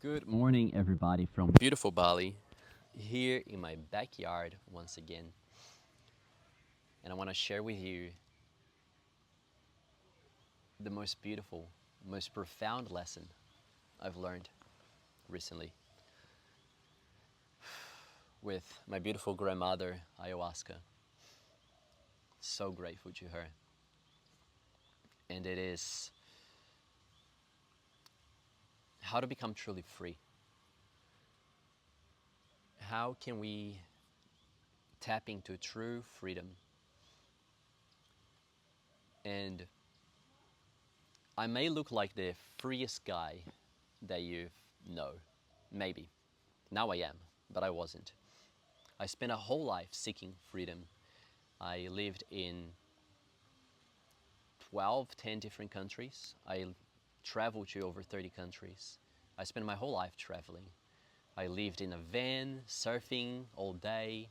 Good morning, everybody, from beautiful Bali, here in my backyard once again. And I want to share with you the most beautiful, most profound lesson I've learned recently with my beautiful grandmother, Ayahuasca. So grateful to her. And it is how to become truly free. How can we tap into true freedom? And I may look like the freest guy that you know, maybe. Now I am, but I wasn't. I spent a whole life seeking freedom. I lived in 10 different countries. I traveled to over 30 countries. I spent my whole life traveling. I lived in a van, surfing all day.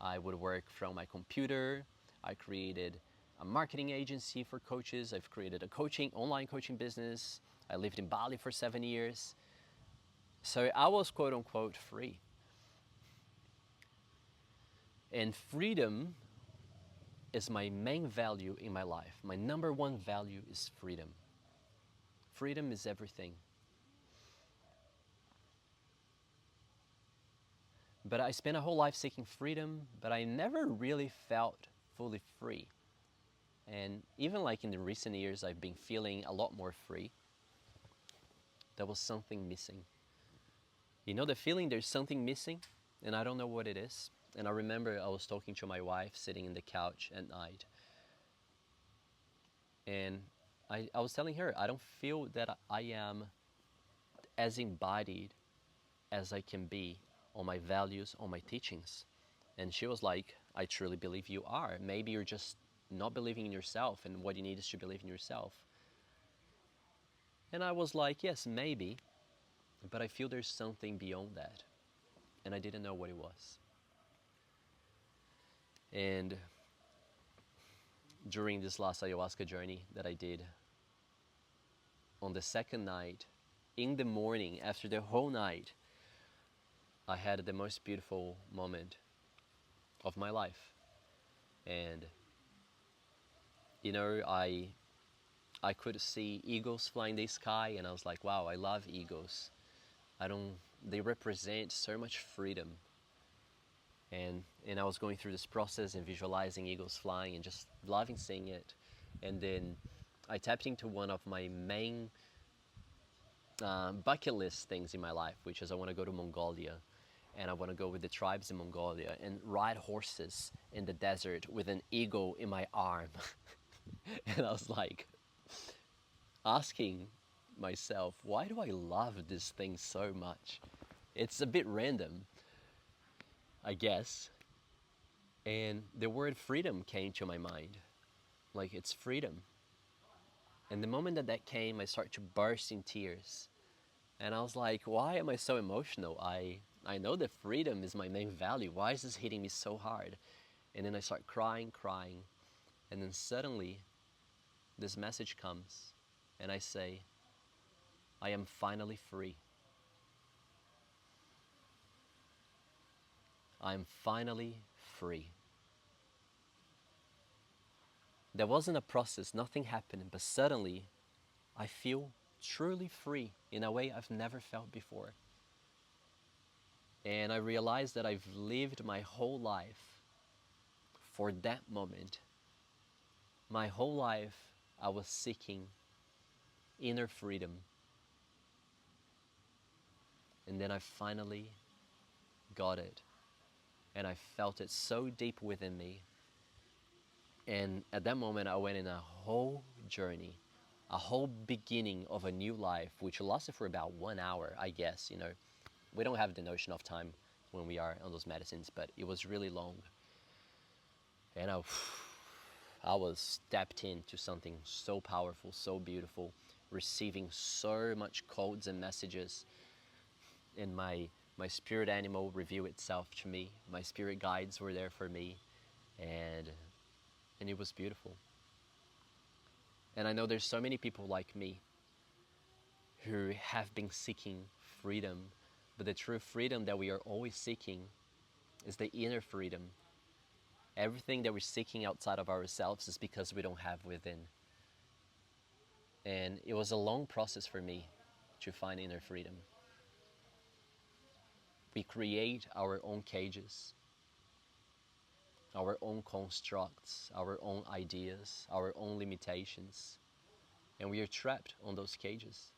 I would work from my computer. I created a marketing agency for coaches. I've created a online coaching business. I lived in Bali for 7 years. So I was quote unquote free. And freedom is my main value in my life. My number one value is freedom. Freedom is everything. But I spent a whole life seeking freedom, but I never really felt fully free. And even like in the recent years, I've been feeling a lot more free. There was something missing. You know the feeling there's something missing, and I don't know what it is. And I remember I was talking to my wife sitting in the couch at night, and I was telling her, I don't feel that I am as embodied as I can be on my values, on my teachings. And she was like, I truly believe you are. Maybe you're just not believing in yourself, and what you need is to believe in yourself. And I was like, yes, maybe, but I feel there's something beyond that. And I didn't know what it was. And during this last ayahuasca journey that I did, on the second night, in the morning, after the whole night, I had the most beautiful moment of my life. And you know, I could see eagles flying the sky, and I was like, wow, I love eagles. They represent so much freedom. And I was going through this process and visualizing eagles flying and just loving seeing it. And then I tapped into one of my main bucket list things in my life, which is I want to go to Mongolia. And I want to go with the tribes in Mongolia and ride horses in the desert with an eagle in my arm. And I was like asking myself, why do I love this thing so much? It's a bit random, I guess. And the word freedom came to my mind. Like, it's freedom. And the moment that came, I started to burst in tears. And I was like, why am I so emotional? I know that freedom is my main value. Why is this hitting me so hard? And then I start crying. And then suddenly, this message comes. And I say, I am finally free. I'm finally free. There wasn't a process, nothing happened, but suddenly I feel truly free in a way I've never felt before. And I realized that I've lived my whole life for that moment. My whole life I was seeking inner freedom. And then I finally got it. And I felt it so deep within me. And at that moment I went in a whole journey, a whole beginning of a new life, which lasted for about 1 hour, I guess. You know, we don't have the notion of time when we are on those medicines, but it was really long. And I was stepped into something so powerful, so beautiful, receiving so much codes and messages. And my spirit animal revealed itself to me. My spirit guides were there for me. And it was beautiful. And I know there's so many people like me who have been seeking freedom, but the true freedom that we are always seeking is the inner freedom. Everything that we're seeking outside of ourselves is because we don't have within. And it was a long process for me to find inner freedom. We create our own cages, our own constructs, our own ideas, our own limitations, and we are trapped on those cages.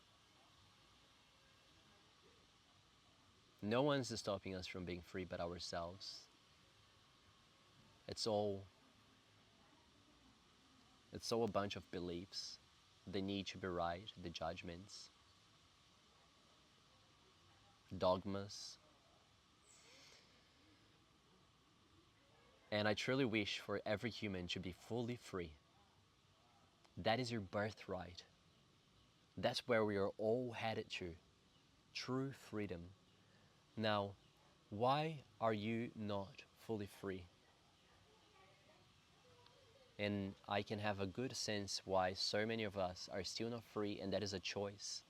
No one's stopping us from being free but ourselves. It's all a bunch of beliefs, the need to be right, the judgments, dogmas. And I truly wish for every human to be fully free. That is your birthright. That's where we are all headed to. True freedom. Now, why are you not fully free? And I can have a good sense why so many of us are still not free, and that is a choice.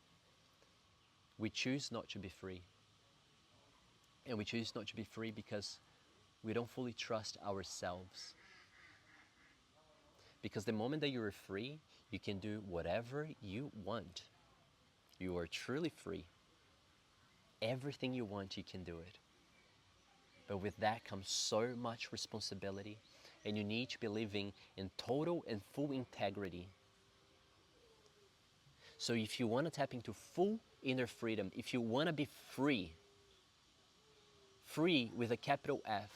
We choose not to be free. And we choose not to be free because we don't fully trust ourselves. Because the moment that you are free, you can do whatever you want. You are truly free. Everything you want, you can do it. But with that comes so much responsibility, and you need to be living in total and full integrity. So if you want to tap into full inner freedom, if you want to be free, free with a capital F,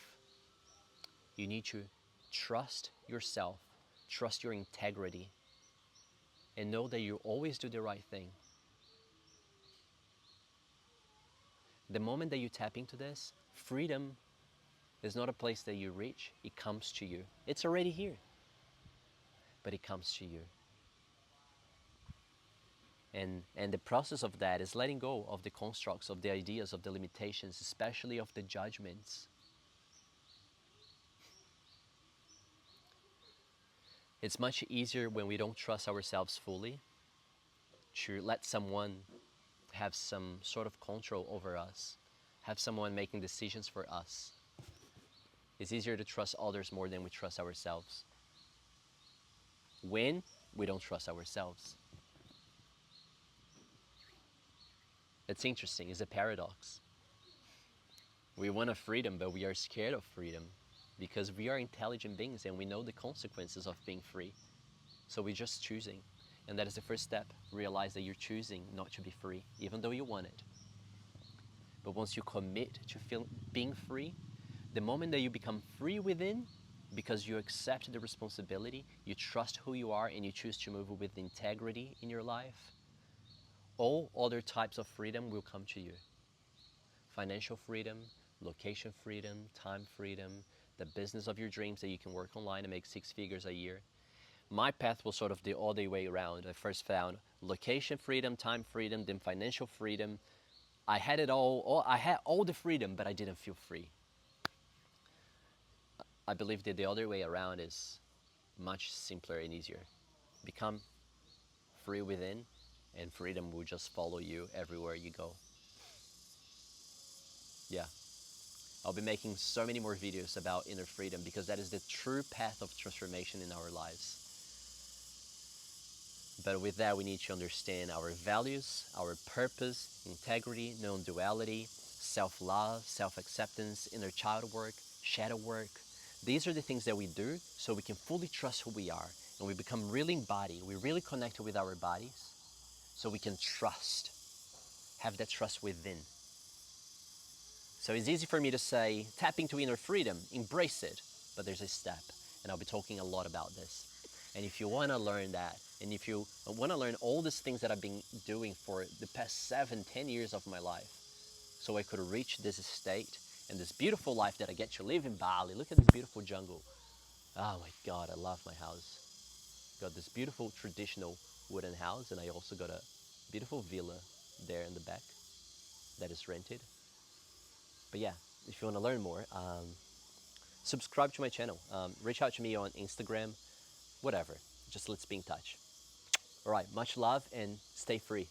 you need to trust yourself, trust your integrity, and know that you always do the right thing. The moment that you tap into this, freedom is not a place that you reach, it comes to you. It's already here, but it comes to you. And the process of that is letting go of the constructs, of the ideas, of the limitations, especially of the judgments. It's much easier when we don't trust ourselves fully to let someone have some sort of control over us, have someone making decisions for us. It's easier to trust others more than we trust ourselves. When we don't trust ourselves. It's interesting, it's a paradox. We want a freedom, but we are scared of freedom because we are intelligent beings and we know the consequences of being free. So we're just choosing. And that is the first step. Realize that you're choosing not to be free, even though you want it. But once you commit to being free, the moment that you become free within, because you accept the responsibility, you trust who you are, and you choose to move with integrity in your life, all other types of freedom will come to you. Financial freedom, location freedom, time freedom, the business of your dreams that you can work online and make 6 figures a year. My path was sort of the other way around. I first found location freedom, time freedom, then financial freedom. I had it all. I had all the freedom, but I didn't feel free. I believe that the other way around is much simpler and easier. Become free within, and freedom will just follow you everywhere you go. Yeah. I'll be making so many more videos about inner freedom because that is the true path of transformation in our lives. But with that, we need to understand our values, our purpose, integrity, non-duality, self-love, self-acceptance, inner child work, shadow work. These are the things that we do so we can fully trust who we are and we become really embodied. We really connect with our bodies so we can trust, have that trust within. So it's easy for me to say, tap into inner freedom, embrace it, but there's a step, and I'll be talking a lot about this. And if you want to learn that, and if you want to learn all these things that I've been doing for the past 7-10 years of my life, so I could reach this state and this beautiful life that I get to live in Bali. Look at this beautiful jungle. Oh my God, I love my house. Got this beautiful traditional wooden house, and I also got a beautiful villa there in the back that is rented. But yeah, if you want to learn more, subscribe to my channel. Reach out to me on Instagram, whatever. Just let's be in touch. All right, much love and stay free.